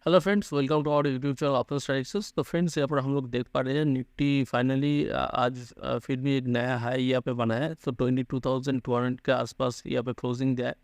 Hello friends, welcome to our YouTube channel अपना strikes. तो friends, यहाँ पर हम लोग देख पा रहे हैं निफ्टी फाइनली आज फिर भी एक नया हाई यहाँ पे बना है। तो 22,200 के आसपास यहाँ पे क्लोजिंग दिया है।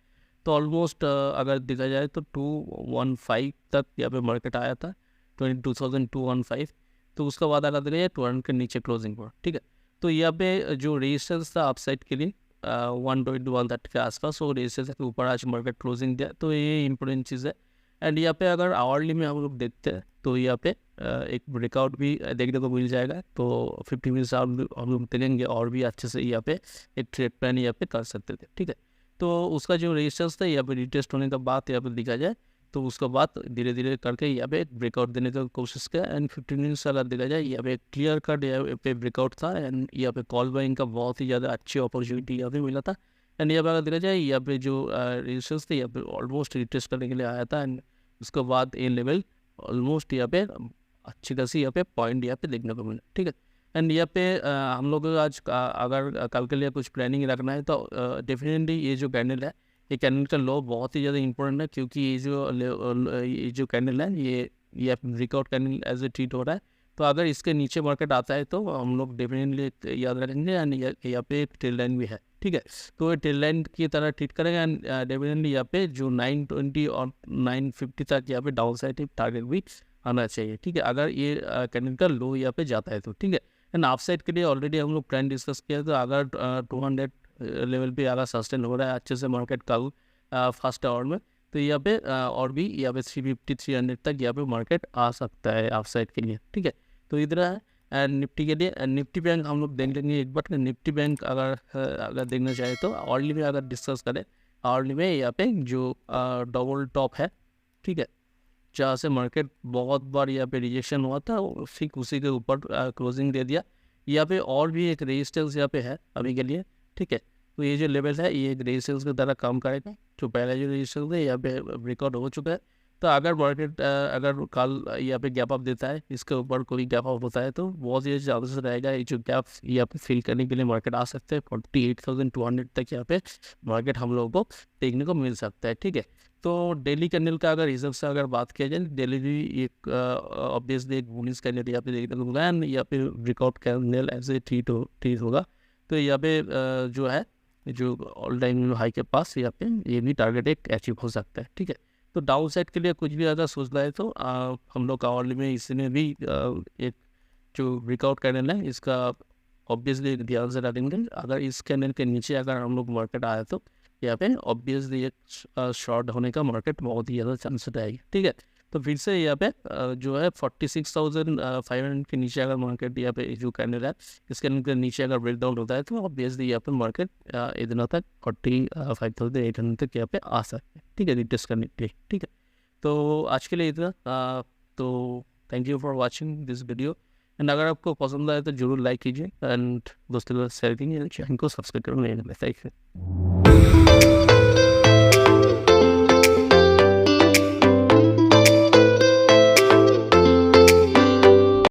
तो ऑलमोस्ट अगर देखा जाए तो 215 तक यहाँ पे मार्केट आया था, 22,215। तो उसका बाद अगर देखा जाए 200 के नीचे क्लोजिंग पर, ठीक है। तो यहाँ पे जो रेजिस्टेंस था अपसाइड के लिए 120-130 के आसपास, वो रेजिस्टेंस के ऊपर आज मार्केट क्लोजिंग दिया। तो ये इंपॉर्टेंट चीज़ है। एंड यहाँ पे अगर आवर्ली में हम लोग देखते हैं तो यहाँ पे एक ब्रेकआउट भी देखने को मिल जाएगा। तो 50 मिनट्स हम लोग देखेंगे और भी अच्छे से यहाँ पे एक ट्रेड प्लान यहाँ पे कर सकते थे, ठीक है। तो उसका जो रेजिस्टेंस था यहाँ पे रिटेस्ट होने का बाद यहाँ पे दिखा जाए तो उसका बाद धीरे धीरे करके यहाँ पे एक ब्रेकआउट देने का कोशिश किया। एंड 15 मिनट्स अगर देखा जाए यहाँ पे क्लियर कट यहाँ पे ब्रेकआउट था। एंड यहाँ पे कॉल बाइंग का बहुत ही ज़्यादा अच्छी अपॉर्चुनिटी यहाँ पे मिला था। एंड यहाँ पे अगर देखा जाए यहाँ पे जो रेजिस्टेंस थे यहाँ पे ऑलमोस्ट रिटेस्ट करने के लिए आया था। एंड उसके बाद ए लेवल ऑलमोस्ट यहाँ पे अच्छी खासी यहाँ पे पॉइंट यहाँ पे देखने को मिला, ठीक है। एंड यहाँ पे हम लोग आज अगर कल के लिए कुछ प्लानिंग रखना है तो डेफिनेटली ये जो कैंडल है, ये कैंडल का लो बहुत ही ज़्यादा इंपॉर्टेंट है। क्योंकि ये जो कैंडल है ये breakout candle as a treat हो रहा है। तो अगर इसके नीचे मार्केट आता है तो हम लोग डेफिनेटली याद रखेंगे। एंड यहाँ पे एक टेल लाइन भी है, ठीक है। तो ये टेल लाइन की तरह ट्रीट करेंगे। एंड डेफिनेटली यहाँ पे जो 920 और 950 तक यहाँ पे डाउन साइड टारगेट भी आना चाहिए, ठीक है, अगर ये कैंडल का लो यहाँ पे जाता है तो, ठीक है। एंड अप साइड के लिए ऑलरेडी हम लोग प्लान डिस्कस किया। तो अगर 200 लेवल पे अगर सस्टेन हो रहा है अच्छे से मार्केट कल फर्स्ट आवर में, तो यहाँ पे और भी यहाँ पे 350-300 तक यहाँ पे मार्केट आ सकता है अप साइड के लिए, ठीक है। तो इधर है। एंड निफ्टी के लिए निफ्टी बैंक हम लोग देख लेंगे एक बार। निफ्टी बैंक अगर देखना चाहे तो अर्ली में अगर डिस्कस करें, अर्ली में यहाँ पे जो डबल टॉप है, ठीक है, जहाँ से मार्केट बहुत बार यहाँ पे रिजेक्शन हुआ था, उसी के ऊपर क्लोजिंग दे दिया। यहाँ पे और भी एक रेजिस्टेंस यहाँ पे है अभी के लिए, ठीक है। तो ये जो लेवल है ये एक रेजिस्टेंस की तरह काम करेगा। जो पहला जो रेजिस्टेंस है यहाँ पे ब्रेकआउट हो चुका है। तो अगर मार्केट अगर कल यहाँ पे गैप अप देता है, इसके ऊपर कोई गैप अप होता है तो बहुत ही चांसेस रहेगा ये जो गैप यहाँ पे फिल करने के लिए मार्केट आ सकते हैं। 48,200 तक यहाँ पे मार्केट हम लोगों को देखने को मिल सकता है, ठीक है। तो डेली कैंडल का अगर हिसाब से अगर बात किया जाए, डेली भी एक ऑब्वियसली एक बुलिश कैंडल यहाँ पे देखने को मिला है। यहाँ पे ब्रेकआउट कैंडल ऐसे ठीक होगा। तो यहाँ पे जो है जो ऑल टाइम हाई के पास यहाँ पे ये भी टारगेट एक अचीव हो सकता है, ठीक है। तो डाउन साइड के लिए कुछ भी अगर सोचना है तो हम लोग आवरली में इसमें भी एक जो ब्रेकआउट कैंडल है इसका ऑब्वियसली ध्यान से रखेंगे। अगर इस कैंडल के नीचे अगर हम लोग मार्केट आए तो यहाँ पे ऑब्वियसली एक शॉर्ट होने का मार्केट बहुत ही ज़्यादा चांस रहेगी, ठीक है। तो फिर से यहाँ पे जो है 46,500 के नीचे अगर मार्केट यहाँ पे जो कैंडल है इस कैंडल के नीचे अगर ब्रेक डाउन होता है तो ऑब्वियसली यहाँ पे मार्केट इतना तक 45,800 तक यहाँ पे आ सकते हैं, ठीक है, रिटेस्ट करने के लिए, ठीक है। तो आज के लिए इतना। तो thank you for watching this video. And अगर आपको पसंद आए तो जरूर लाइक कीजिए एंड दोस्तों को शेयर कीजिए, चैनल को सब्सक्राइब करना नहीं भूलिए। Thank you.